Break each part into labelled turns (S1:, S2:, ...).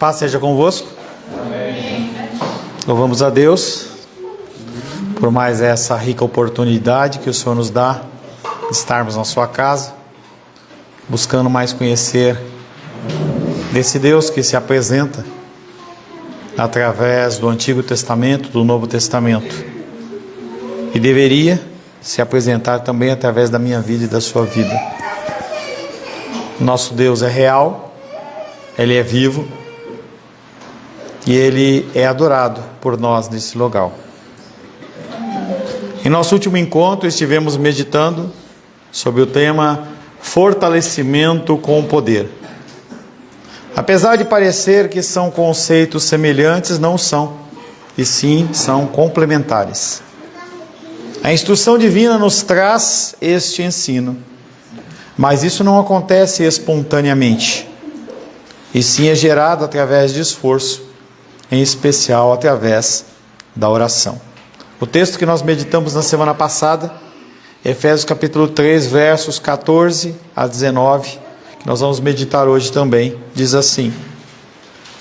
S1: Paz seja convosco. Amém. Louvamos a Deus por mais essa rica oportunidade que o Senhor nos dá de estarmos na sua casa, buscando mais conhecer desse Deus que se apresenta através do Antigo Testamento, do Novo Testamento, e deveria se apresentar também através da minha vida e da sua vida. Nosso Deus é real, Ele é vivo e Ele é adorado por nós nesse local. Em nosso último encontro estivemos meditando sobre o tema fortalecimento com o poder. Apesar de parecer que são conceitos semelhantes, não são, e sim são complementares. A instrução divina nos traz este ensino, mas isso não acontece espontaneamente, e sim é gerado através de esforço, em especial através da oração. O texto que nós meditamos na semana passada, Efésios capítulo 3, versos 14 a 19, que nós vamos meditar hoje também, diz assim: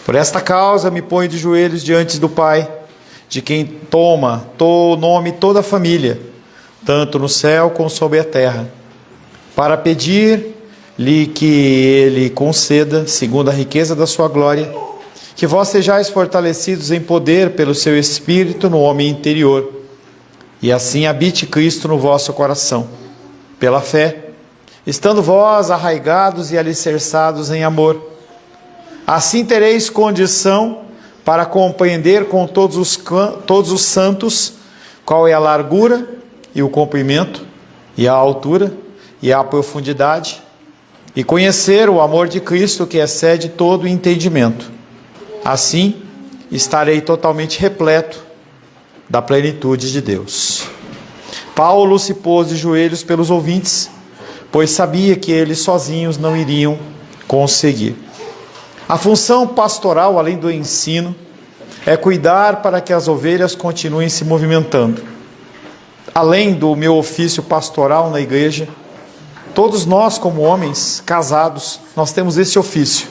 S1: Por esta causa me ponho de joelhos diante do Pai, de quem toma o nome toda a família, tanto no céu como sobre a terra, para pedir-lhe que Ele conceda, segundo a riqueza da sua glória, que vós sejais fortalecidos em poder pelo seu Espírito no homem interior, e assim habite Cristo no vosso coração, pela fé, estando vós arraigados e alicerçados em amor. Assim tereis condição para compreender com todos os santos qual é a largura e o comprimento, e a altura e a profundidade, e conhecer o amor de Cristo que excede todo o entendimento. Assim estarei totalmente repleto da plenitude de Deus. Paulo se pôs de joelhos pelos ouvintes, pois sabia que eles sozinhos não iriam conseguir. A função pastoral, além do ensino, é cuidar para que as ovelhas continuem se movimentando. Além do meu ofício pastoral na igreja, todos nós, como homens casados, nós temos esse ofício: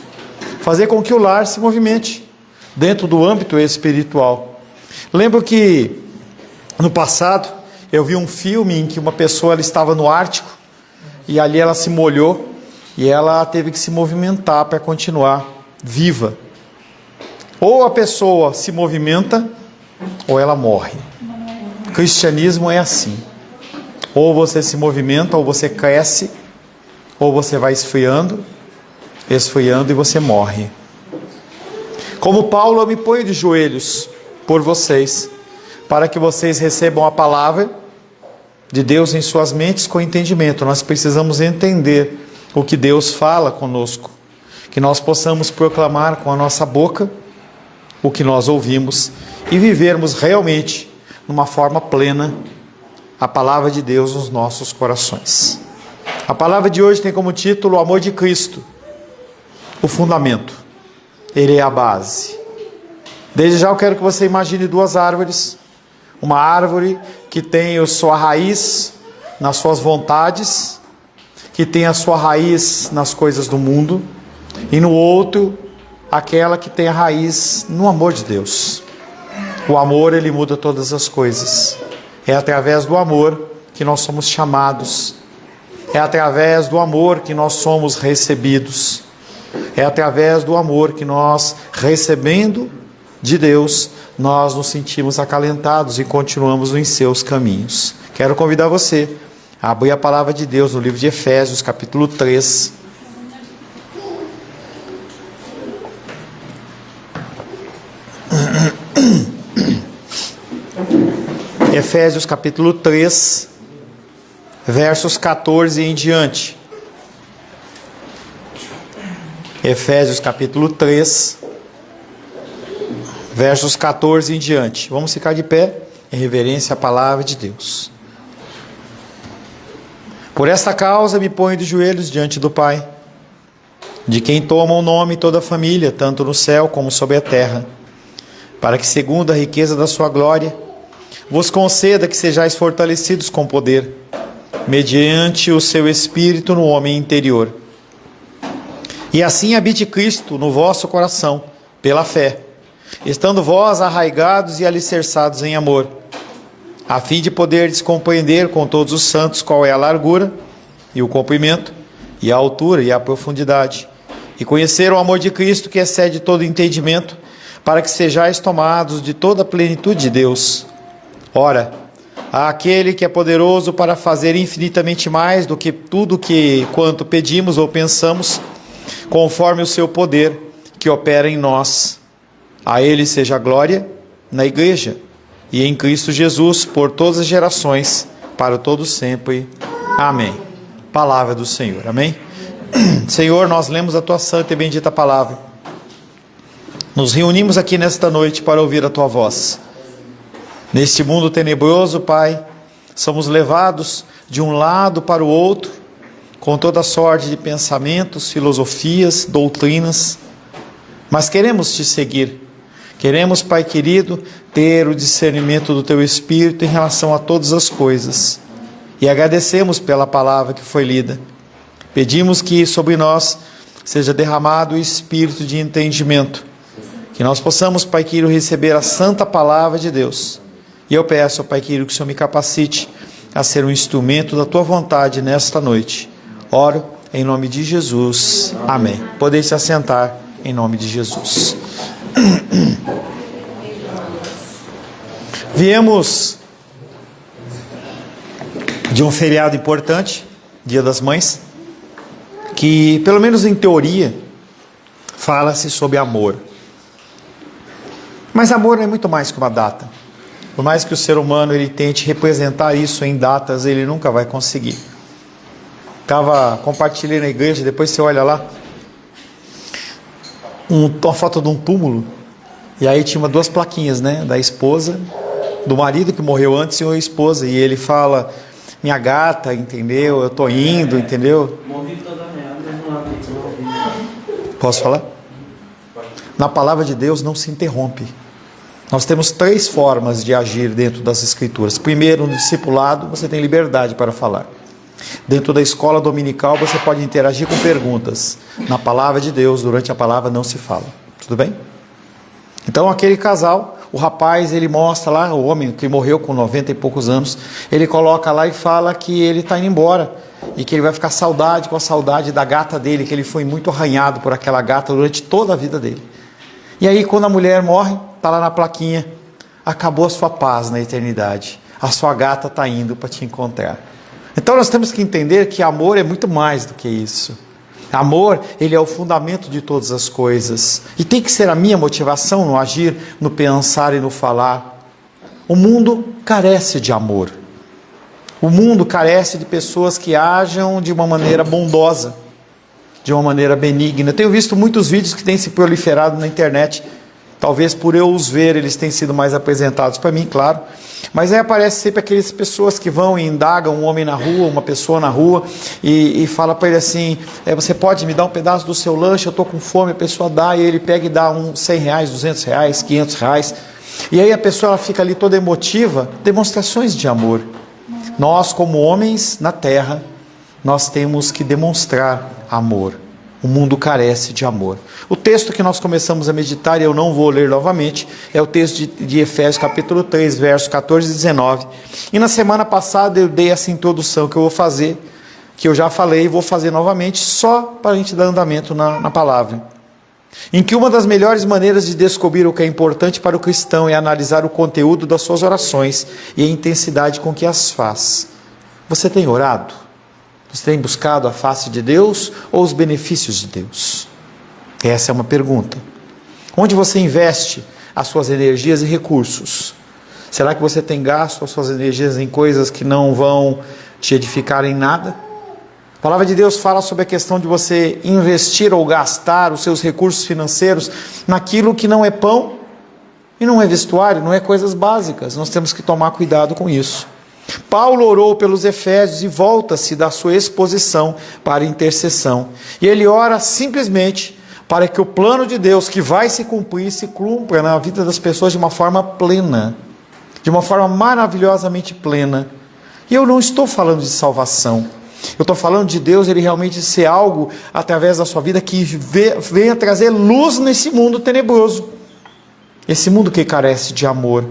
S1: fazer com que o lar se movimente dentro do âmbito espiritual. Lembro que no passado eu vi um filme em que uma pessoa ela estava no Ártico e ali ela se molhou e ela teve que se movimentar para continuar viva. Ou a pessoa se movimenta ou ela morre. O cristianismo é assim: ou você se movimenta, ou você cresce, ou você vai esfriando e você morre. Como Paulo, eu me ponho de joelhos por vocês, para que vocês recebam a palavra de Deus em suas mentes com entendimento. Nós precisamos entender o que Deus fala conosco, que nós possamos proclamar com a nossa boca o que nós ouvimos e vivermos realmente, numa forma plena, a palavra de Deus nos nossos corações. A palavra de hoje tem como título o amor de Cristo, o fundamento. Ele é a base. Desde já eu quero que você imagine duas árvores. Uma árvore que tem a sua raiz nas suas vontades, que tem a sua raiz nas coisas do mundo, e no outro, aquela que tem a raiz no amor de Deus. O amor, ele muda todas as coisas. É através do amor que nós somos chamados. É através do amor que nós somos recebidos. É através do amor que nós, recebendo de Deus, nós nos sentimos acalentados e continuamos em seus caminhos. Quero convidar você a abrir a palavra de Deus no livro de Efésios, capítulo 3. Efésios capítulo 3, versos 14 em diante. Efésios capítulo 3, versos 14 em diante. Vamos ficar de pé em reverência à palavra de Deus. Por esta causa me ponho de joelhos diante do Pai, de quem toma o nome toda a família, tanto no céu como sobre a terra, para que, segundo a riqueza da sua glória, vos conceda que sejais fortalecidos com poder, mediante o seu Espírito no homem interior. E assim habite Cristo no vosso coração, pela fé, estando vós arraigados e alicerçados em amor, a fim de poderdes compreender com todos os santos qual é a largura e o comprimento, e a altura e a profundidade, e conhecer o amor de Cristo que excede todo entendimento, para que sejais tomados de toda a plenitude de Deus. Ora, àquele que é poderoso para fazer infinitamente mais do que tudo quanto pedimos ou pensamos, conforme o seu poder que opera em nós. A ele seja a glória na igreja e em Cristo Jesus por todas as gerações, para todos sempre. Amém. Palavra do Senhor. Amém. Senhor, nós lemos a tua santa e bendita palavra. Nos reunimos aqui nesta noite para ouvir a tua voz. Neste mundo tenebroso, Pai, somos levados de um lado para o outro, com toda sorte de pensamentos, filosofias, doutrinas, mas queremos te seguir. Queremos, Pai querido, ter o discernimento do teu Espírito em relação a todas as coisas. E agradecemos pela palavra que foi lida. Pedimos que sobre nós seja derramado o Espírito de entendimento, que nós possamos, Pai querido, receber a santa palavra de Deus. E eu peço, Pai querido, que o Senhor me capacite a ser um instrumento da tua vontade nesta noite. Oro em nome de Jesus. Amém. Podeis se assentar em nome de Jesus. Viemos de um feriado importante, Dia das Mães, que, pelo menos em teoria, fala-se sobre amor. Mas amor é muito mais que uma data. Por mais que o ser humano ele tente representar isso em datas, ele nunca vai conseguir. Compartilhei na igreja, depois você olha lá, uma foto de um túmulo, e aí tinha duas plaquinhas, né, da esposa, do marido que morreu antes e a esposa, e ele fala, minha gata, entendeu, eu tô indo, entendeu? Posso falar? Na palavra de Deus não se interrompe. Nós temos 3 formas de agir dentro das Escrituras. Primeiro, no discipulado, você tem liberdade para falar. Dentro da escola dominical, você pode interagir com perguntas. Na palavra de Deus, durante a palavra, não se fala. Tudo bem? Então, aquele casal, o rapaz, ele mostra lá, o homem que morreu com 90 e poucos anos, ele coloca lá e fala que ele está indo embora. E que ele vai ficar com a saudade da gata dele, que ele foi muito arranhado por aquela gata durante toda a vida dele. E aí, quando a mulher morre, está lá na plaquinha, acabou a sua paz na eternidade. A sua gata está indo para te encontrar. Então nós temos que entender que amor é muito mais do que isso. Amor, ele é o fundamento de todas as coisas. E tem que ser a minha motivação no agir, no pensar e no falar. O mundo carece de amor. O mundo carece de pessoas que ajam de uma maneira bondosa, de uma maneira benigna. Eu tenho visto muitos vídeos que têm se proliferado na internet. Talvez por eu os ver, eles têm sido mais apresentados para mim, claro. Mas aí aparece sempre aquelas pessoas que vão e indagam um homem na rua, uma pessoa na rua, e fala para ele assim, você pode me dar um pedaço do seu lanche, eu estou com fome, a pessoa dá, e ele pega e dá R$100, R$200, R$500. E aí a pessoa ela fica ali toda emotiva, demonstrações de amor. Nós, como homens na terra, nós temos que demonstrar amor. O mundo carece de amor. O texto que nós começamos a meditar, e eu não vou ler novamente, é o texto de Efésios capítulo 3, versos 14 e 19. E na semana passada eu dei essa introdução que eu vou fazer, que eu já falei e vou fazer novamente, só para a gente dar andamento na palavra. Em que uma das melhores maneiras de descobrir o que é importante para o cristão é analisar o conteúdo das suas orações e a intensidade com que as faz. Você tem orado? Você tem buscado a face de Deus ou os benefícios de Deus? Essa é uma pergunta. Onde você investe as suas energias e recursos? Será que você tem gasto as suas energias em coisas que não vão te edificar em nada? A palavra de Deus fala sobre a questão de você investir ou gastar os seus recursos financeiros naquilo que não é pão e não é vestuário, não é coisas básicas. Nós temos que tomar cuidado com isso. Paulo orou pelos Efésios e volta-se da sua exposição para intercessão. E ele ora simplesmente para que o plano de Deus que vai se cumprir, se cumpra na vida das pessoas de uma forma plena, de uma forma maravilhosamente plena. E eu não estou falando de salvação. Eu estou falando de Deus, Ele realmente ser algo através da sua vida que venha trazer luz nesse mundo tenebroso. Esse mundo que carece de amor.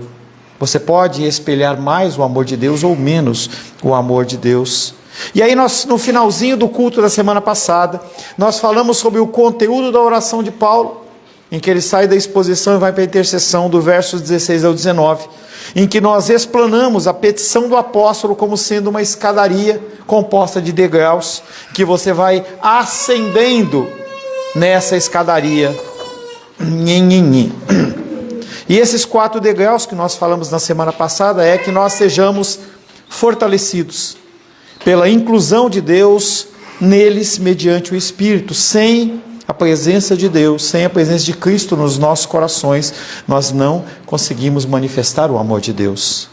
S1: Você pode espelhar mais o amor de Deus ou menos o amor de Deus. E aí nós, no finalzinho do culto da semana passada, nós falamos sobre o conteúdo da oração de Paulo, em que ele sai da exposição e vai para a intercessão, do versos 16 ao 19, em que nós explanamos a petição do apóstolo como sendo uma escadaria composta de degraus, que você vai ascendendo nessa escadaria. E esses 4 degraus que nós falamos na semana passada é que nós sejamos fortalecidos pela inclusão de Deus neles mediante o Espírito. Sem a presença de Deus, sem a presença de Cristo nos nossos corações, nós não conseguimos manifestar o amor de Deus.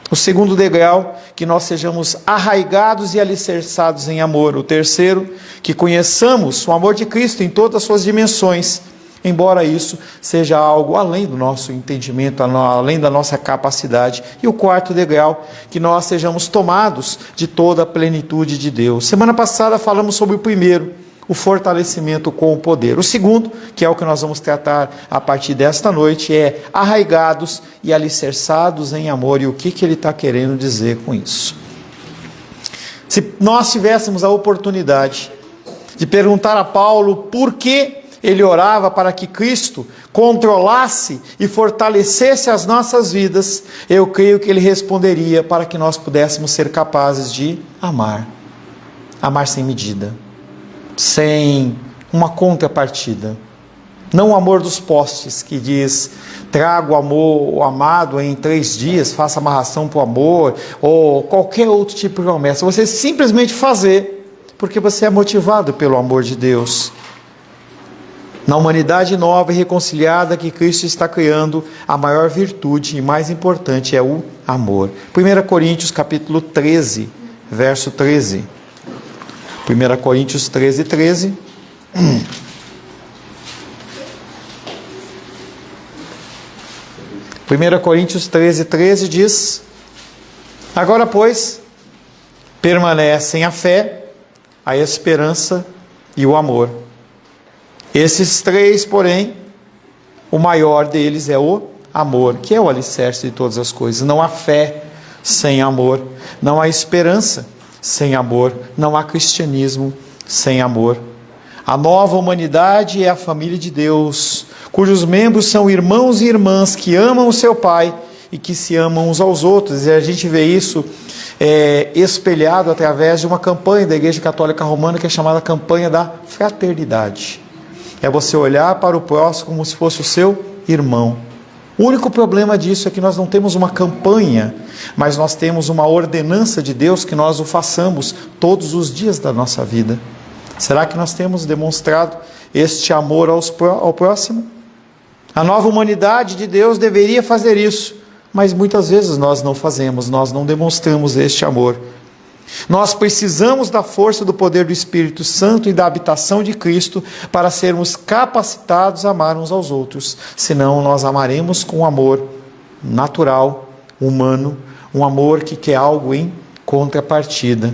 S1: O segundo degrau, que nós sejamos arraigados e alicerçados em amor. O terceiro, que conheçamos o amor de Cristo em todas as suas dimensões, embora isso seja algo além do nosso entendimento, além da nossa capacidade. E o quarto degrau, que nós sejamos tomados de toda a plenitude de Deus. Semana passada falamos sobre o primeiro, o fortalecimento com o poder. O segundo, que é o que nós vamos tratar a partir desta noite, é arraigados e alicerçados em amor. E o que ele está querendo dizer com isso? Se nós tivéssemos a oportunidade de perguntar a Paulo por que ele orava para que Cristo controlasse e fortalecesse as nossas vidas, eu creio que ele responderia para que nós pudéssemos ser capazes de amar. Amar sem medida, sem uma contrapartida. Não o amor dos postes, que diz, traga o amado em 3 dias, faça amarração para o amor, ou qualquer outro tipo de promessa. Você simplesmente fazer, porque você é motivado pelo amor de Deus. Na humanidade nova e reconciliada que Cristo está criando, a maior virtude e mais importante é o amor. 1 Coríntios capítulo 13, verso 13. 1 Coríntios 13, 13. 1 Coríntios 13, 13 diz: agora, pois, permanecem a fé, a esperança e o amor. Esses 3, porém, o maior deles é o amor, que é o alicerce de todas as coisas. Não há fé sem amor, não há esperança sem amor, não há cristianismo sem amor. A nova humanidade é a família de Deus, cujos membros são irmãos e irmãs que amam o seu Pai e que se amam uns aos outros. E a gente vê isso espelhado através de uma campanha da Igreja Católica Romana, que é chamada campanha da fraternidade. É você olhar para o próximo como se fosse o seu irmão. O único problema disso é que nós não temos uma campanha, mas nós temos uma ordenança de Deus que nós o façamos todos os dias da nossa vida. Será que nós temos demonstrado este amor ao próximo? A nova humanidade de Deus deveria fazer isso, mas muitas vezes nós não fazemos, nós não demonstramos este amor. Nós precisamos da força do poder do Espírito Santo e da habitação de Cristo para sermos capacitados a amar uns aos outros. Senão nós amaremos com amor natural, humano, um amor que quer algo em contrapartida.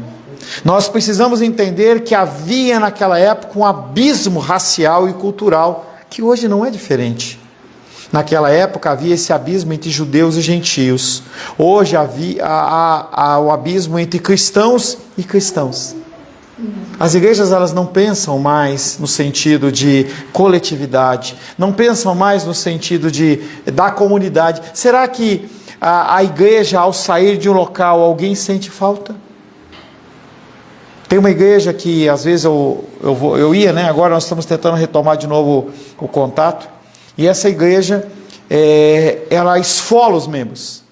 S1: Nós precisamos entender que havia naquela época um abismo racial e cultural, que hoje não é diferente. Naquela época havia esse abismo entre judeus e gentios. Hoje há o abismo entre cristãos e cristãos. As igrejas, elas não pensam mais no sentido de coletividade, não pensam mais no sentido da comunidade. Será que a igreja, ao sair de um local, alguém sente falta? Tem uma igreja que às vezes eu ia, né? Agora nós estamos tentando retomar de novo o contato. E essa igreja, ela esfola os membros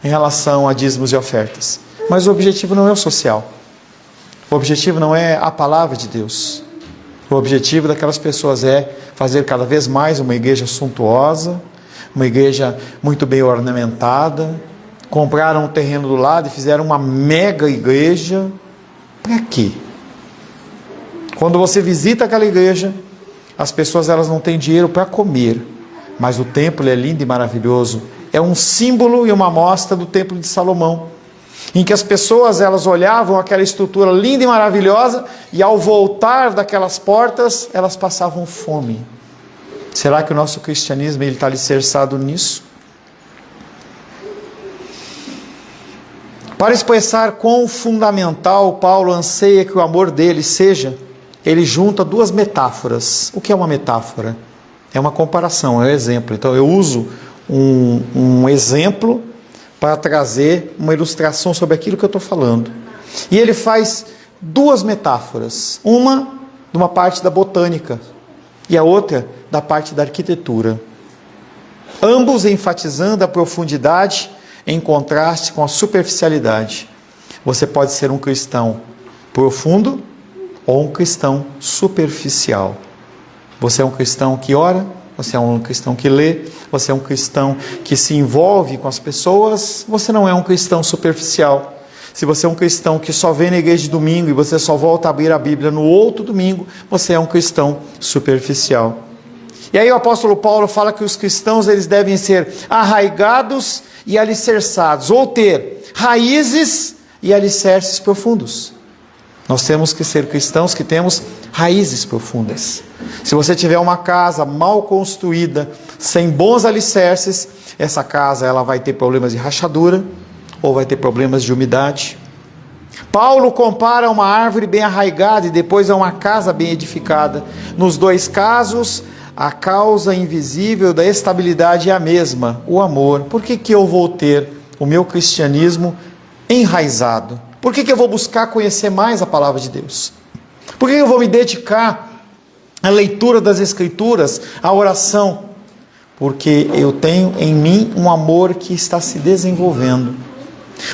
S1: em relação a dízimos e ofertas. Mas o objetivo não é o social. O objetivo não é a palavra de Deus. O objetivo daquelas pessoas é fazer cada vez mais uma igreja suntuosa, uma igreja muito bem ornamentada. Compraram um terreno do lado e fizeram uma mega igreja. Para quê? Quando você visita aquela igreja, as pessoas, elas não têm dinheiro para comer, mas o templo é lindo e maravilhoso. É um símbolo e uma amostra do templo de Salomão. em que as pessoas elas olhavam aquela estrutura linda e maravilhosa e ao voltar daquelas portas elas passavam fome. Será que o nosso cristianismo está alicerçado nisso? Para expressar quão fundamental Paulo anseia que o amor dele seja, ele junta duas metáforas. O que é uma metáfora? É uma comparação, é um exemplo. Então eu uso um exemplo para trazer uma ilustração sobre aquilo que eu estou falando. E ele faz duas metáforas. Uma de uma parte da botânica e a outra da parte da arquitetura. Ambos enfatizando a profundidade em contraste com a superficialidade. Você pode ser um cristão profundo ou um cristão superficial. Você é um cristão que ora, você é um cristão que lê, você é um cristão que se envolve com as pessoas, você não é um cristão superficial. Se você é um cristão que só vem na igreja de domingo e você só volta a abrir a Bíblia no outro domingo, você é um cristão superficial. E aí o apóstolo Paulo fala que os cristãos eles devem ser arraigados e alicerçados, ou ter raízes e alicerces profundos. Nós temos que ser cristãos que temos raízes profundas. Se você tiver uma casa mal construída, sem bons alicerces, essa casa ela vai ter problemas de rachadura ou vai ter problemas de umidade. Paulo compara uma árvore bem arraigada e depois a uma casa bem edificada. Nos dois casos, a causa invisível da estabilidade é a mesma, o amor. Por que eu vou ter o meu cristianismo enraizado? Por que eu vou buscar conhecer mais a palavra de Deus? Por que eu vou me dedicar à leitura das Escrituras, à oração? Porque eu tenho em mim um amor que está se desenvolvendo.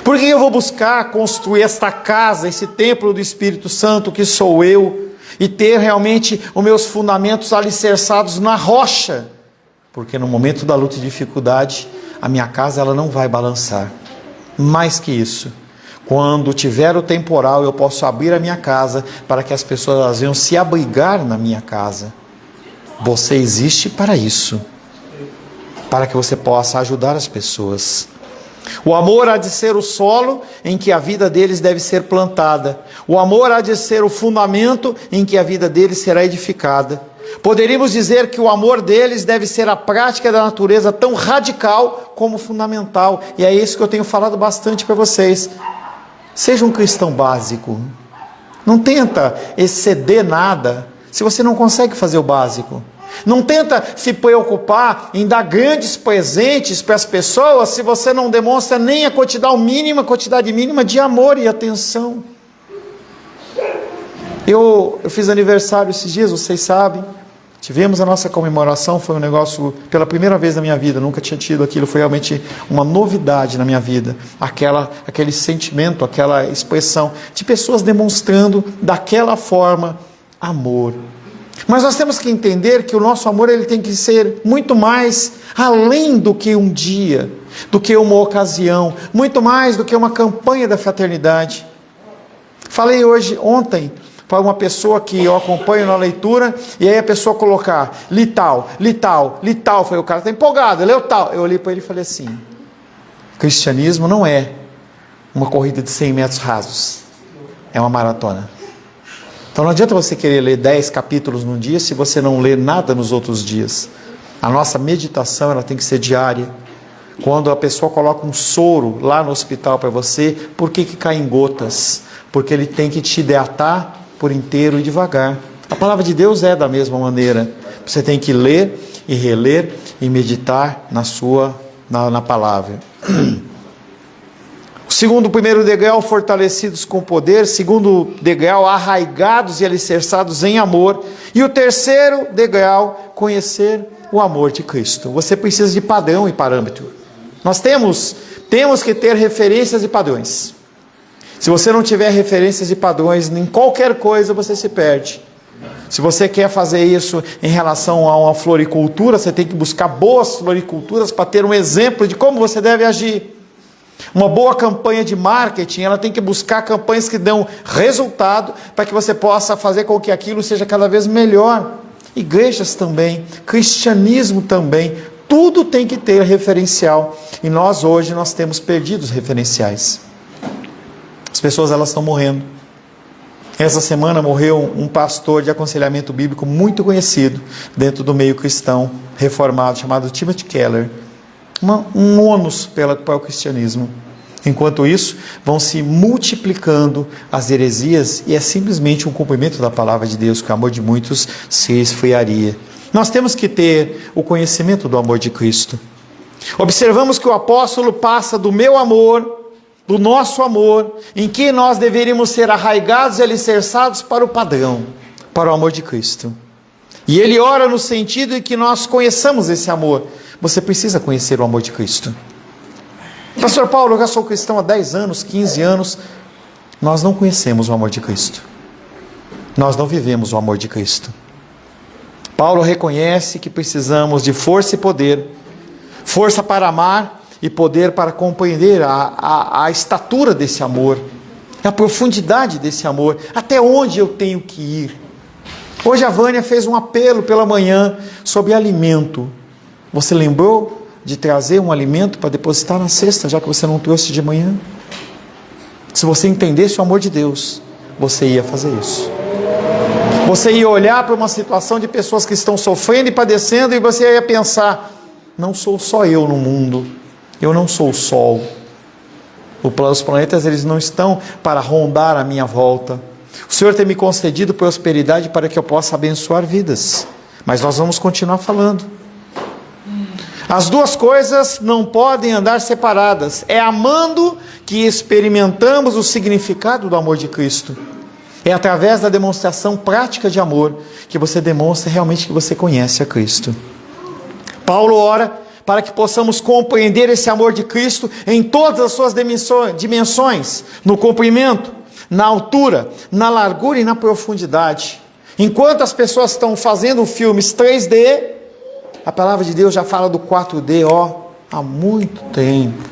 S1: Por que eu vou buscar construir esta casa, esse templo do Espírito Santo que sou eu, e ter realmente os meus fundamentos alicerçados na rocha? Porque no momento da luta e dificuldade, a minha casa ela não vai balançar. Mais que isso, quando tiver o temporal, eu posso abrir a minha casa para que as pessoas elas venham se abrigar na minha casa. Você existe para isso, para que você possa ajudar as pessoas. O amor há de ser o solo em que a vida deles deve ser plantada. O amor há de ser o fundamento em que a vida deles será edificada. Poderíamos dizer que o amor deles deve ser a prática da natureza tão radical como fundamental. E é isso que eu tenho falado bastante para vocês. Seja um cristão básico. Não tenta exceder nada se você não consegue fazer o básico. Não tenta se preocupar em dar grandes presentes para as pessoas se você não demonstra nem a quantidade mínima de amor e atenção. Eu fiz aniversário esses dias, vocês sabem. Tivemos a nossa comemoração, foi um negócio, pela primeira vez na minha vida, nunca tinha tido aquilo, foi realmente uma novidade na minha vida. Aquele sentimento, aquela expressão de pessoas demonstrando daquela forma amor. Mas nós temos que entender que o nosso amor ele tem que ser muito mais além do que um dia, do que uma ocasião, muito mais do que uma campanha da fraternidade. Falei ontem, para uma pessoa que eu acompanho na leitura, e aí a pessoa colocar, li tal, foi o cara está empolgado, leu tal. Eu olhei para ele e falei assim, cristianismo não é uma corrida de 100 metros rasos, é uma maratona. Então não adianta você querer ler 10 capítulos num dia se você não lê nada nos outros dias. A nossa meditação ela tem que ser diária. Quando a pessoa coloca um soro lá no hospital para você, por que cai em gotas? Porque ele tem que te hidratar por inteiro e devagar. A palavra de Deus é da mesma maneira. Você tem que ler e reler e meditar na palavra. Segundo o primeiro degrau, fortalecidos com poder. Segundo degrau, arraigados e alicerçados em amor. E o terceiro degrau, conhecer o amor de Cristo. Você precisa de padrão e parâmetro. Nós temos que ter referências e padrões. Se você não tiver referências e padrões em qualquer coisa, você se perde. Se você quer fazer isso em relação a uma floricultura, você tem que buscar boas floriculturas para ter um exemplo de como você deve agir. Uma boa campanha de marketing, ela tem que buscar campanhas que dão resultado para que você possa fazer com que aquilo seja cada vez melhor. Igrejas também, cristianismo também, tudo tem que ter referencial. E nós hoje temos perdido os referenciais. As pessoas, elas estão morrendo. Essa semana morreu um pastor de aconselhamento bíblico muito conhecido dentro do meio cristão reformado, chamado Timothy Keller. Um ônus para o cristianismo. Enquanto isso, vão se multiplicando as heresias e é simplesmente um cumprimento da palavra de Deus, que o amor de muitos se esfriaria. Nós temos que ter o conhecimento do amor de Cristo. Observamos que o apóstolo passa do meu amor, do nosso amor, em que nós deveríamos ser arraigados e alicerçados para o padrão, para o amor de Cristo. E ele ora no sentido de que nós conheçamos esse amor. Você precisa conhecer o amor de Cristo. Pastor Paulo, eu já sou cristão há 10 anos, 15 anos. Nós não conhecemos o amor de Cristo. Nós não vivemos o amor de Cristo. Paulo reconhece que precisamos de força e poder. Força para amar e poder para compreender a estatura desse amor. A profundidade desse amor. Até onde eu tenho que ir. Hoje a Vânia fez um apelo pela manhã sobre alimento. Você lembrou de trazer um alimento para depositar na cesta, já que você não trouxe de manhã? Se você entendesse o amor de Deus, você ia fazer isso. Você ia olhar para uma situação de pessoas que estão sofrendo e padecendo, e você ia pensar: não sou só eu no mundo, eu não sou o sol. Os planetas, eles não estão para rondar a minha volta. O Senhor tem me concedido prosperidade para que eu possa abençoar vidas. Mas nós vamos continuar falando. As duas coisas não podem andar separadas. É amando que experimentamos o significado do amor de Cristo. É através da demonstração prática de amor que você demonstra realmente que você conhece a Cristo. Paulo ora para que possamos compreender esse amor de Cristo em todas as suas dimensões, no comprimento, na altura, na largura e na profundidade. Enquanto as pessoas estão fazendo filmes 3D, a palavra de Deus já fala do 4D, há muito tempo.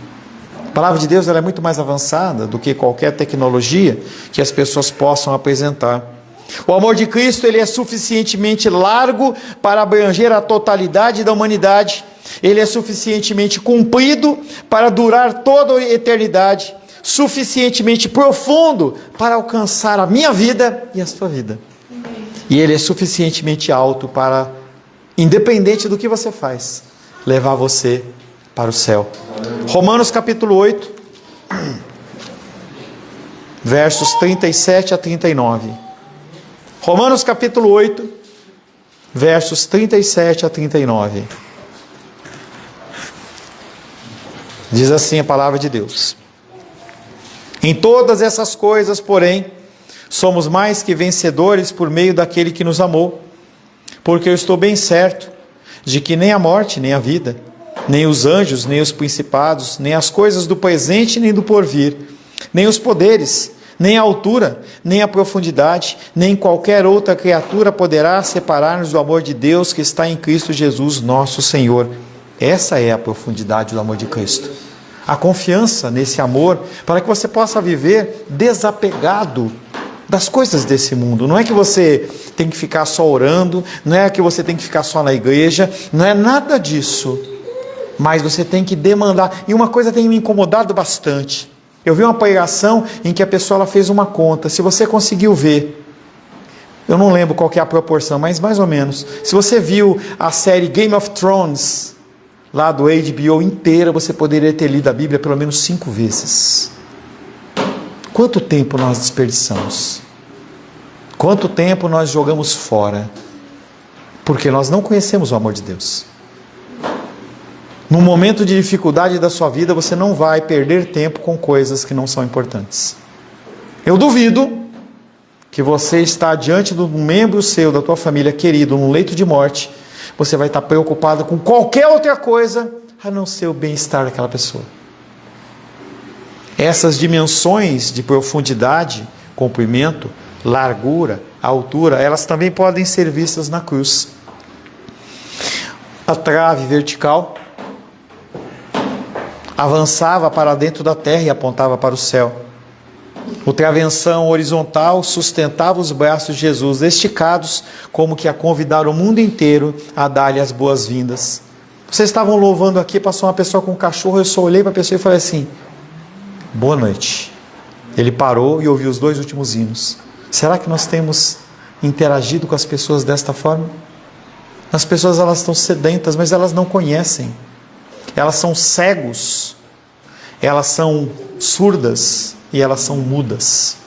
S1: A palavra de Deus, ela é muito mais avançada do que qualquer tecnologia que as pessoas possam apresentar. O amor de Cristo, ele é suficientemente largo para abranger a totalidade da humanidade. Ele é suficientemente comprido para durar toda a eternidade. Suficientemente profundo para alcançar a minha vida e a sua vida. E ele é suficientemente alto para, independente do que você faz, levar você para o céu. Romanos capítulo 8, versos 37 a 39. Romanos capítulo 8, versos 37 a 39. Diz assim a palavra de Deus: em todas essas coisas, porém, somos mais que vencedores por meio daquele que nos amou. Porque eu estou bem certo de que nem a morte, nem a vida, nem os anjos, nem os principados, nem as coisas do presente, nem do porvir, nem os poderes, nem a altura, nem a profundidade, nem qualquer outra criatura poderá separar-nos do amor de Deus que está em Cristo Jesus, nosso Senhor. Essa é a profundidade do amor de Cristo. A confiança nesse amor, para que você possa viver desapegado das coisas desse mundo. Não é que você tem que ficar só orando, não é que você tem que ficar só na igreja, não é nada disso. Mas você tem que demandar. E uma coisa tem me incomodado bastante. Eu vi uma pregação em que a pessoa ela fez uma conta. Se você conseguiu ver, eu não lembro qual que é a proporção, mas mais ou menos. Se você viu a série Game of Thrones, lá do HBO inteira, você poderia ter lido a Bíblia pelo menos 5 vezes. Quanto tempo nós desperdiçamos? Quanto tempo nós jogamos fora? Porque nós não conhecemos o amor de Deus. No momento de dificuldade da sua vida, você não vai perder tempo com coisas que não são importantes. Eu duvido que você está diante de um membro seu, da tua família querido, num leito de morte, você vai estar preocupado com qualquer outra coisa, a não ser o bem-estar daquela pessoa. Essas dimensões de profundidade, comprimento, largura, altura, elas também podem ser vistas na cruz. A trave vertical avançava para dentro da terra e apontava para o céu. O travessão horizontal sustentava os braços de Jesus esticados, como que a convidar o mundo inteiro a dar-lhe as boas-vindas. Vocês estavam louvando aqui, passou uma pessoa com um cachorro, eu só olhei para a pessoa e falei assim: boa noite. Ele parou e ouviu os 2 últimos hinos. Será que nós temos interagido com as pessoas desta forma? As pessoas, elas estão sedentas, mas elas não conhecem. Elas são cegos, elas são surdas e elas são mudas.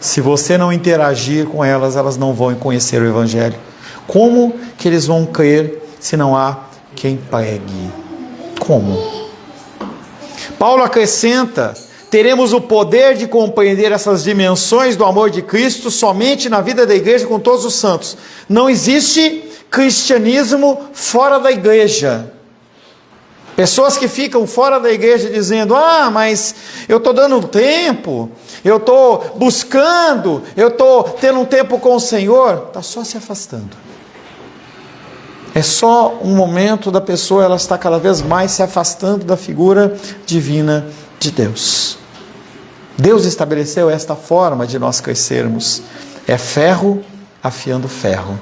S1: Se você não interagir com elas, elas não vão conhecer o Evangelho. Como que eles vão crer se não há quem pregue? Como? Paulo acrescenta: teremos o poder de compreender essas dimensões do amor de Cristo somente na vida da igreja com todos os santos. Não existe cristianismo fora da igreja. Pessoas que ficam fora da igreja dizendo: mas eu estou dando tempo, eu estou buscando, eu estou tendo um tempo com o Senhor. Está só se afastando. É só um momento da pessoa, ela está cada vez mais se afastando da figura divina de Deus. Deus estabeleceu esta forma de nós crescermos. É ferro afiando ferro.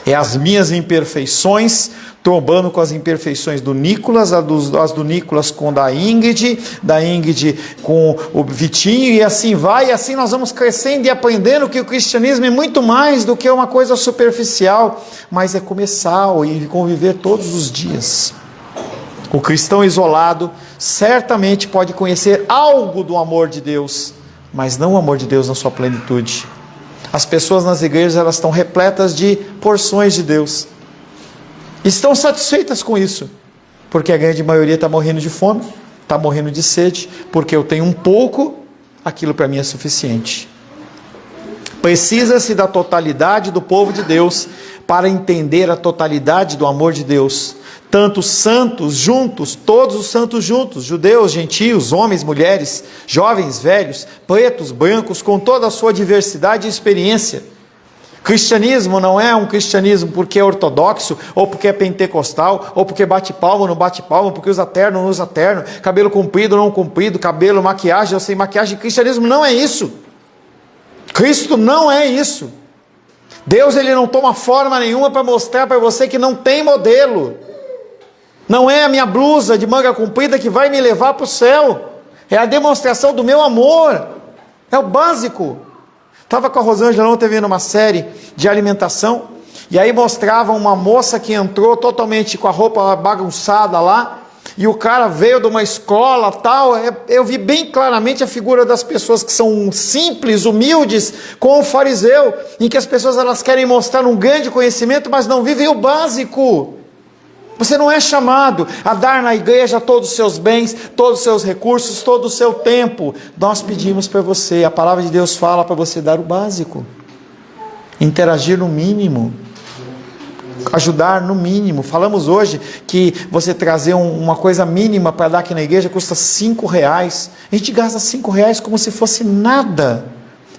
S1: É as minhas imperfeições trombando com as imperfeições do Nicolas, as do Nicolas com da Ingrid com o Vitinho, e assim vai, e assim nós vamos crescendo e aprendendo que o cristianismo é muito mais do que uma coisa superficial, mas é começar e conviver todos os dias. O cristão isolado certamente pode conhecer algo do amor de Deus, mas não o amor de Deus na sua plenitude. As pessoas nas igrejas, elas estão repletas de porções de Deus. Estão satisfeitas com isso, porque a grande maioria está morrendo de fome, está morrendo de sede, porque eu tenho um pouco, aquilo para mim é suficiente. Precisa-se da totalidade do povo de Deus para entender a totalidade do amor de Deus. Tanto santos juntos, todos os santos juntos, judeus, gentios, homens, mulheres, jovens, velhos, pretos, brancos, com toda a sua diversidade e experiência. Cristianismo não é um cristianismo porque é ortodoxo, ou porque é pentecostal, ou porque bate palma ou não bate palma, porque usa terno ou não usa terno, cabelo comprido ou não comprido, cabelo, maquiagem ou sem maquiagem. Cristianismo não é isso. Cristo não é isso. Deus, ele não toma forma nenhuma para mostrar para você que não tem modelo. Não é a minha blusa de manga comprida que vai me levar para o céu. É a demonstração do meu amor. É o básico. Estava com a Rosângela ontem vendo uma série de alimentação, e aí mostrava uma moça que entrou totalmente com a roupa bagunçada lá, e o cara veio de uma escola tal. Eu vi bem claramente a figura das pessoas que são simples, humildes, com o fariseu, em que as pessoas, elas querem mostrar um grande conhecimento, mas não vivem o básico. Você não é chamado a dar na igreja todos os seus bens, todos os seus recursos, todo o seu tempo. Nós pedimos para você, a palavra de Deus fala para você dar o básico. Interagir no mínimo. Ajudar no mínimo. Falamos hoje que você trazer uma coisa mínima para dar aqui na igreja custa R$5. A gente gasta R$5 como se fosse nada.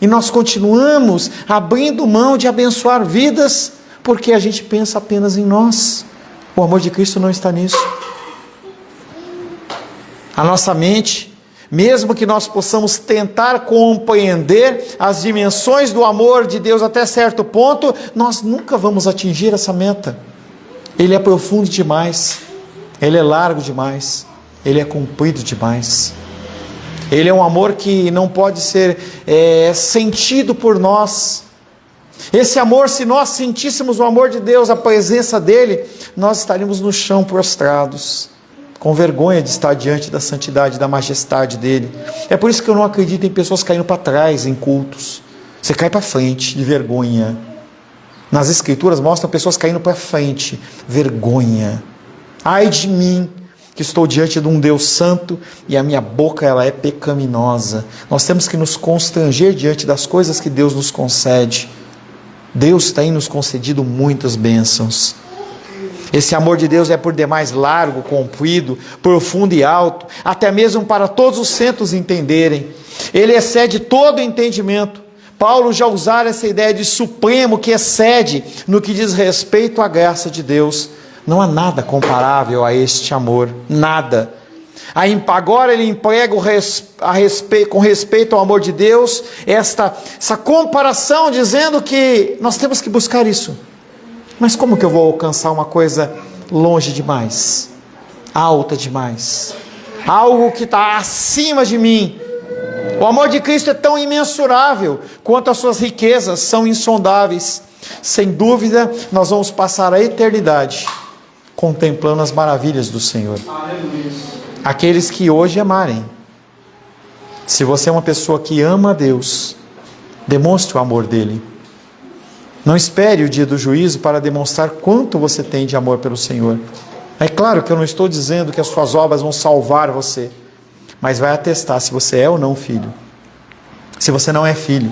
S1: E nós continuamos abrindo mão de abençoar vidas, porque a gente pensa apenas em nós. O amor de Cristo não está nisso. A nossa mente, mesmo que nós possamos tentar compreender as dimensões do amor de Deus até certo ponto, nós nunca vamos atingir essa meta. Ele é profundo demais, ele é largo demais, ele é comprido demais. Ele é um amor que não pode ser sentido por nós. Esse amor, se nós sentíssemos o amor de Deus, a presença dele, nós estaríamos no chão prostrados, com vergonha de estar diante da santidade, da majestade dele. É por isso que eu não acredito em pessoas caindo para trás em cultos. Você cai para frente de vergonha. Nas escrituras mostram pessoas caindo para frente, vergonha. Ai de mim, que estou diante de um Deus santo e a minha boca, ela é pecaminosa. Nós temos que nos constranger diante das coisas que Deus nos concede. Deus tem nos concedido muitas bênçãos. Esse amor de Deus é por demais largo, comprido, profundo e alto, até mesmo para todos os santos entenderem. Ele excede todo entendimento. Paulo já usara essa ideia de supremo, que excede no que diz respeito à graça de Deus. Não há nada comparável a este amor, nada. Agora ele emprega com respeito ao amor de Deus, essa comparação, dizendo que nós temos que buscar isso. Mas como que eu vou alcançar uma coisa longe demais, alta demais, algo que está acima de mim? O amor de Cristo é tão imensurável quanto as suas riquezas são insondáveis. Sem dúvida, nós vamos passar a eternidade contemplando as maravilhas do Senhor. Aqueles que hoje amarem. Se você é uma pessoa que ama a Deus, demonstre o amor dele. Não espere o dia do juízo para demonstrar quanto você tem de amor pelo Senhor. É claro que eu não estou dizendo que as suas obras vão salvar você, mas vai atestar se você é ou não filho. Se você não é filho,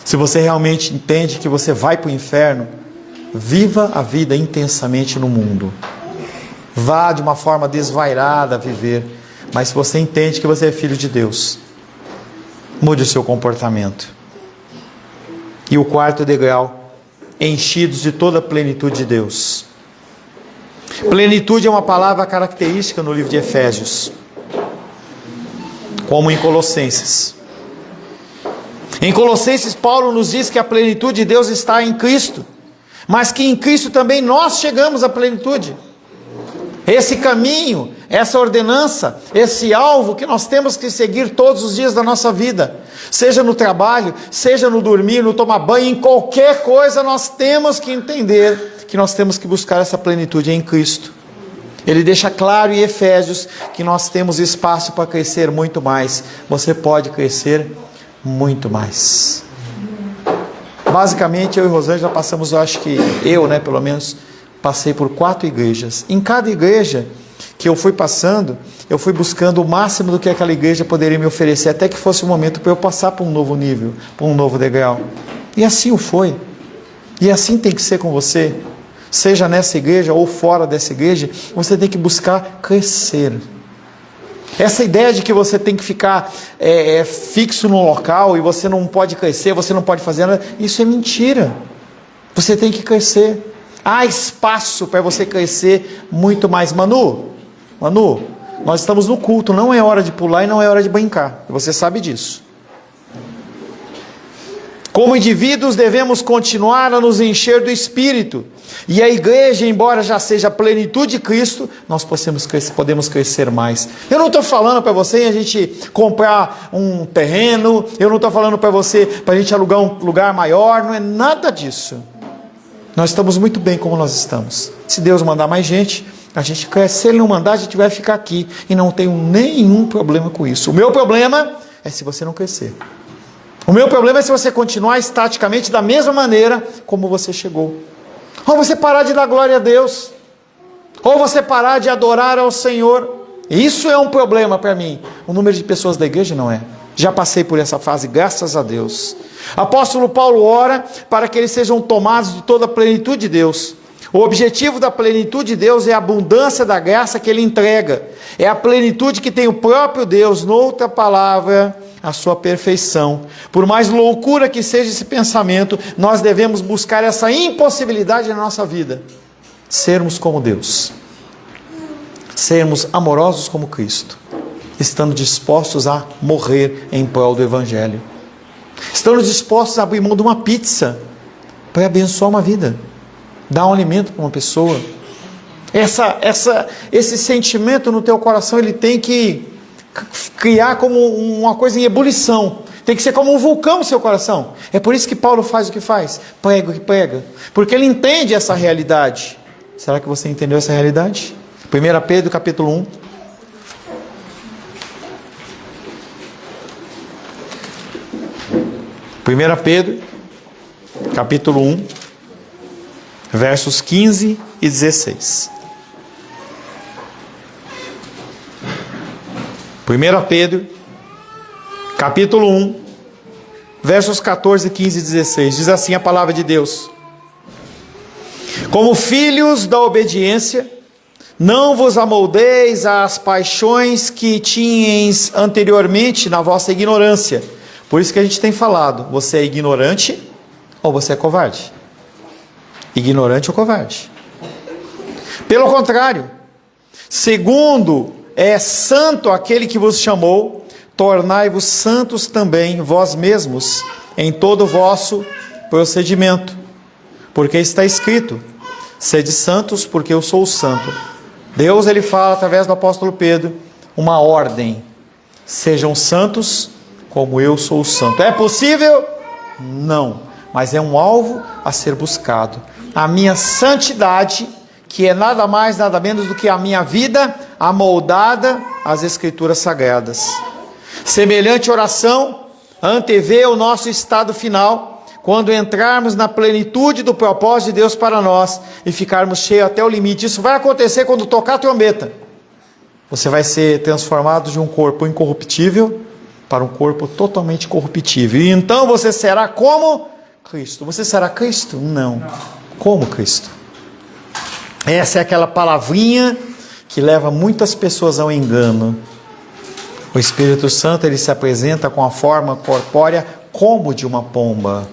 S1: se você realmente entende que você vai para o inferno, viva a vida intensamente no mundo. Vá de uma forma desvairada viver, mas se você entende que você é filho de Deus, mude o seu comportamento. E o quarto degrau, enchidos de toda a plenitude de Deus. Plenitude é uma palavra característica no livro de Efésios, como em Colossenses. Em Colossenses, Paulo nos diz que a plenitude de Deus está em Cristo, mas que em Cristo também nós chegamos à plenitude. Esse caminho, essa ordenança, esse alvo que nós temos que seguir todos os dias da nossa vida, seja no trabalho, seja no dormir, no tomar banho, em qualquer coisa, nós temos que entender que nós temos que buscar essa plenitude em Cristo. Ele deixa claro em Efésios que nós temos espaço para crescer muito mais. Você pode crescer muito mais. Basicamente, eu e Rosângela passamos, pelo menos, passei por 4 igrejas. Em cada igreja que eu fui passando, eu fui buscando o máximo do que aquela igreja poderia me oferecer, até que fosse o momento para eu passar para um novo nível, para um novo degrau. E assim o foi. E assim tem que ser com você. Seja nessa igreja ou fora dessa igreja, você tem que buscar crescer. Essa ideia de que você tem que ficar fixo no local e você não pode crescer, você não pode fazer nada, isso é mentira. Você tem que crescer. Há espaço para você crescer muito mais. Manu, nós estamos no culto, não é hora de pular e não é hora de brincar. Você sabe disso. Como indivíduos devemos continuar a nos encher do Espírito. E a igreja, embora já seja a plenitude de Cristo, nós podemos crescer mais. Eu não estou falando para você a gente comprar um terreno, eu não estou falando para você para a gente alugar um lugar maior, não é nada disso. Nós estamos muito bem como nós estamos. Se Deus mandar mais gente, a gente cresce. Se Ele não mandar, a gente vai ficar aqui. E não tenho nenhum problema com isso. O meu problema é se você não crescer. O meu problema é se você continuar estaticamente da mesma maneira como você chegou. Ou você parar de dar glória a Deus. Ou você parar de adorar ao Senhor. Isso é um problema para mim. O número de pessoas da igreja não é. Já passei por essa fase, graças a Deus. Apóstolo Paulo ora para que eles sejam tomados de toda a plenitude de Deus. O objetivo da plenitude de Deus é a abundância da graça que Ele entrega. É a plenitude que tem o próprio Deus, noutra palavra, a sua perfeição. Por mais loucura que seja esse pensamento, nós devemos buscar essa impossibilidade na nossa vida. Sermos como Deus. Sermos amorosos como Cristo. Estando dispostos a morrer em prol do Evangelho. Estamos dispostos a abrir mão de uma pizza para abençoar uma vida. Dar um alimento para uma pessoa. Esse sentimento no teu coração, ele tem que criar como uma coisa em ebulição. Tem que ser como um vulcão no seu coração. É por isso que Paulo faz o que faz. Prega o que prega. Porque ele entende essa realidade. Será que você entendeu essa realidade? 1 Pedro capítulo 1. 1 Pedro, capítulo 1, versos 15 e 16. 1 Pedro, capítulo 1, versos 14, 15 e 16. Diz assim a palavra de Deus: Como filhos da obediência, não vos amoldeis às paixões que tinhas anteriormente na vossa ignorância. Por isso que a gente tem falado, você é ignorante ou você é covarde? Ignorante ou covarde? Pelo contrário, segundo é santo aquele que vos chamou, tornai-vos santos também vós mesmos, em todo o vosso procedimento. Porque está escrito, sede santos porque eu sou santo. Deus, ele fala através do apóstolo Pedro, uma ordem: sejam santos como eu sou santo. É possível? Não, mas é um alvo a ser buscado. A minha santidade, que é nada mais, nada menos do que a minha vida amoldada às Escrituras Sagradas. Semelhante oração antevê o nosso estado final, quando entrarmos na plenitude do propósito de Deus para nós e ficarmos cheios até o limite. Isso vai acontecer quando tocar a trombeta. Você vai ser transformado de um corpo incorruptível para um corpo totalmente corruptível. E então você será como Cristo. Você será Cristo? Não. Como Cristo. Essa é aquela palavrinha que leva muitas pessoas ao engano. O Espírito Santo, ele se apresenta com a forma corpórea como de uma pomba.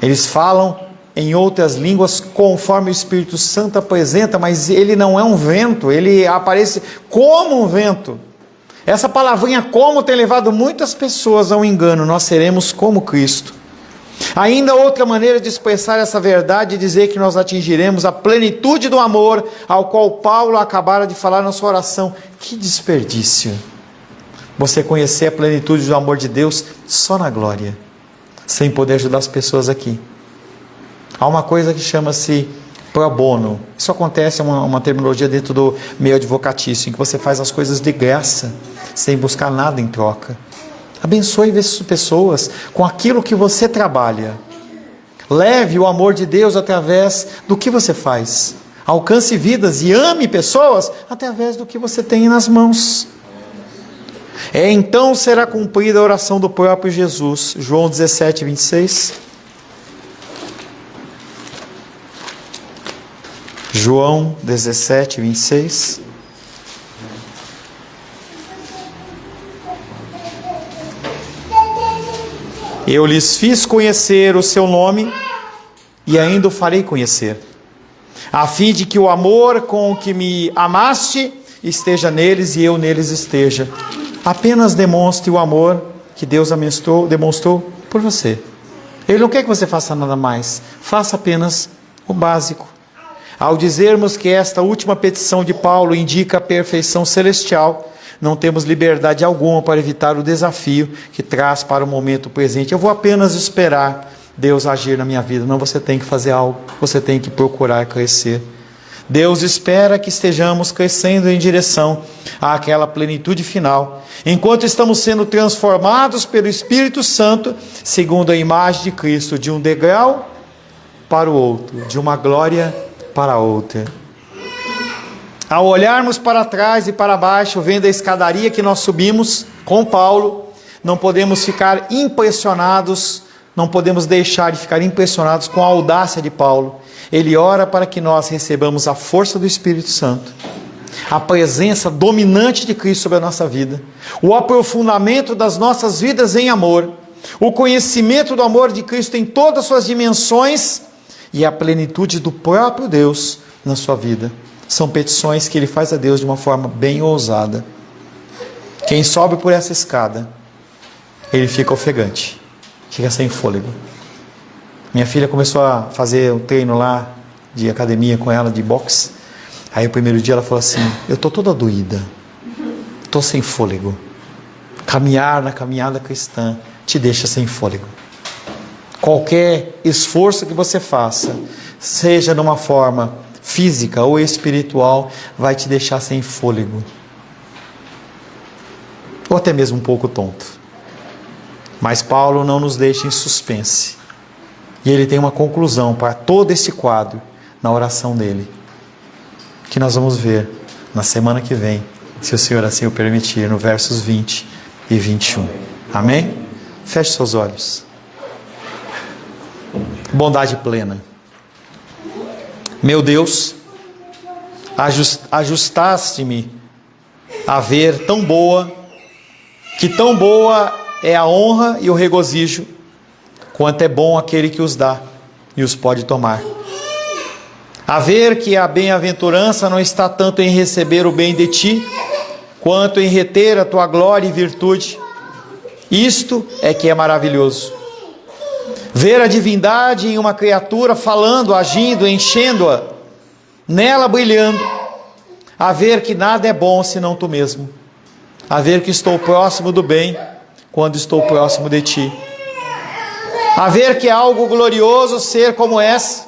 S1: Eles falam em outras línguas conforme o Espírito Santo apresenta, mas ele não é um vento, ele aparece como um vento. Essa palavrinha como tem levado muitas pessoas ao engano. Nós seremos como Cristo. Ainda outra maneira de expressar essa verdade é dizer que nós atingiremos a plenitude do amor ao qual Paulo acabara de falar na sua oração. Que desperdício! Você conhecer a plenitude do amor de Deus só na glória, sem poder ajudar as pessoas aqui. Há uma coisa que chama-se pro bono. Isso acontece, é uma terminologia dentro do meio advocatício, em que você faz as coisas de graça, sem buscar nada em troca. Abençoe pessoas com aquilo que você trabalha. Leve o amor de Deus através do que você faz. Alcance vidas e ame pessoas através do que você tem nas mãos. Então será cumprida a oração do próprio Jesus. João 17, 26. João 17, 26. Eu lhes fiz conhecer o seu nome e ainda o farei conhecer, a fim de que o amor com que me amaste esteja neles e eu neles esteja. Apenas demonstre o amor que Deus demonstrou por você. Ele não quer que você faça nada mais. Faça apenas o básico. Ao dizermos que esta última petição de Paulo indica a perfeição celestial, não temos liberdade alguma para evitar o desafio que traz para o momento presente. Eu vou apenas esperar Deus agir na minha vida. Não, você tem que fazer algo. Você tem que procurar crescer. Deus espera que estejamos crescendo em direção àquela plenitude final, enquanto estamos sendo transformados pelo Espírito Santo, segundo a imagem de Cristo, de um degrau para o outro, de uma glória para a outra. Ao olharmos para trás e para baixo, vendo a escadaria que nós subimos com Paulo, não podemos ficar impressionados, não podemos deixar de ficar impressionados com a audácia de Paulo. Ele ora para que nós recebamos a força do Espírito Santo, a presença dominante de Cristo sobre a nossa vida, o aprofundamento das nossas vidas em amor, o conhecimento do amor de Cristo em todas as suas dimensões e a plenitude do próprio Deus na sua vida. São petições que ele faz a Deus de uma forma bem ousada. Quem sobe por essa escada, ele fica ofegante, fica sem fôlego. Minha filha começou a fazer um treino lá de academia com ela, de boxe. Aí o primeiro dia ela falou assim: eu estou toda doída, estou sem fôlego. Caminhar na caminhada cristã te deixa sem fôlego. Qualquer esforço que você faça, seja numa forma física ou espiritual, vai te deixar sem fôlego, ou até mesmo um pouco tonto. Mas Paulo não nos deixa em suspense, e ele tem uma conclusão para todo esse quadro na oração dele, que nós vamos ver na semana que vem, se o Senhor assim o permitir, no versos 20 e 21. Amém? Feche seus olhos. Bondade plena. Meu Deus, ajustaste-me a ver tão boa, que tão boa é a honra e o regozijo, quanto é bom aquele que os dá e os pode tomar. A ver que a bem-aventurança não está tanto em receber o bem de ti, quanto em reter a tua glória e virtude. Isto é que é maravilhoso. Ver a divindade em uma criatura falando, agindo, enchendo-a, nela brilhando. A ver que nada é bom senão tu mesmo. A ver que estou próximo do bem quando estou próximo de Ti. A ver que é algo glorioso ser como és.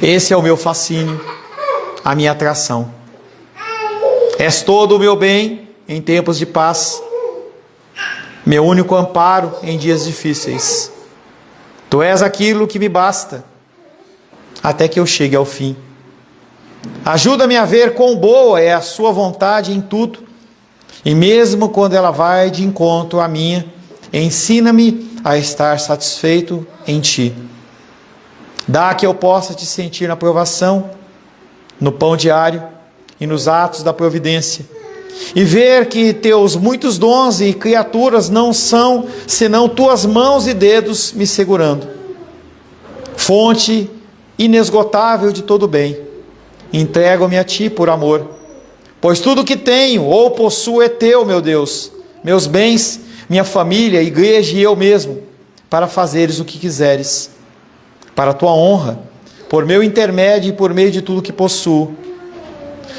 S1: Esse é o meu fascínio, a minha atração. És todo o meu bem em tempos de paz, meu único amparo em dias difíceis. Tu és aquilo que me basta, até que eu chegue ao fim. Ajuda-me a ver quão boa é a sua vontade em tudo, e mesmo quando ela vai de encontro à minha, ensina-me a estar satisfeito em Ti. Dá que eu possa Te sentir na provação, no pão diário e nos atos da providência, e ver que Teus muitos dons e criaturas não são senão Tuas mãos e dedos me segurando. Fonte inesgotável de todo bem, entrego-me a Ti por amor, pois tudo que tenho ou possuo é Teu, meu Deus, meus bens, minha família, igreja e eu mesmo, para fazeres o que quiseres, para a Tua honra, por meu intermédio e por meio de tudo que possuo.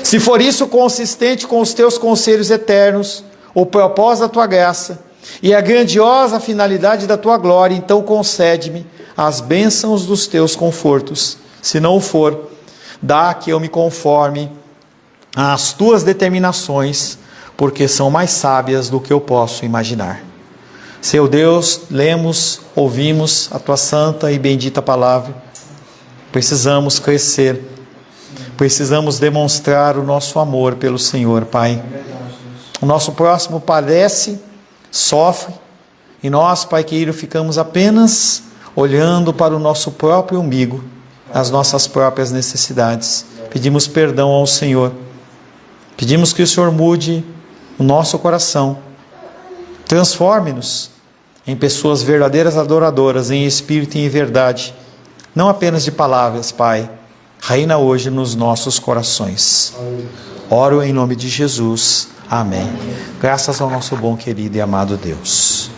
S1: Se for isso consistente com os Teus conselhos eternos, o propósito da Tua graça e a grandiosa finalidade da Tua glória, então concede-me as bênçãos dos Teus confortos. Se não o for, dá que eu me conforme às Tuas determinações, porque são mais sábias do que eu posso imaginar. Seu Deus, lemos, ouvimos a Tua santa e bendita palavra. Precisamos crescer, precisamos demonstrar o nosso amor pelo Senhor, Pai. O nosso próximo padece, sofre, e nós, Pai querido, ficamos apenas olhando para o nosso próprio umbigo, as nossas próprias necessidades. Pedimos perdão ao Senhor. Pedimos que o Senhor mude o nosso coração. Transforme-nos em pessoas verdadeiras adoradoras, em espírito e em verdade. Não apenas de palavras, Pai. Reina hoje nos nossos corações. Oro em nome de Jesus. Amém. Graças ao nosso bom, querido e amado Deus.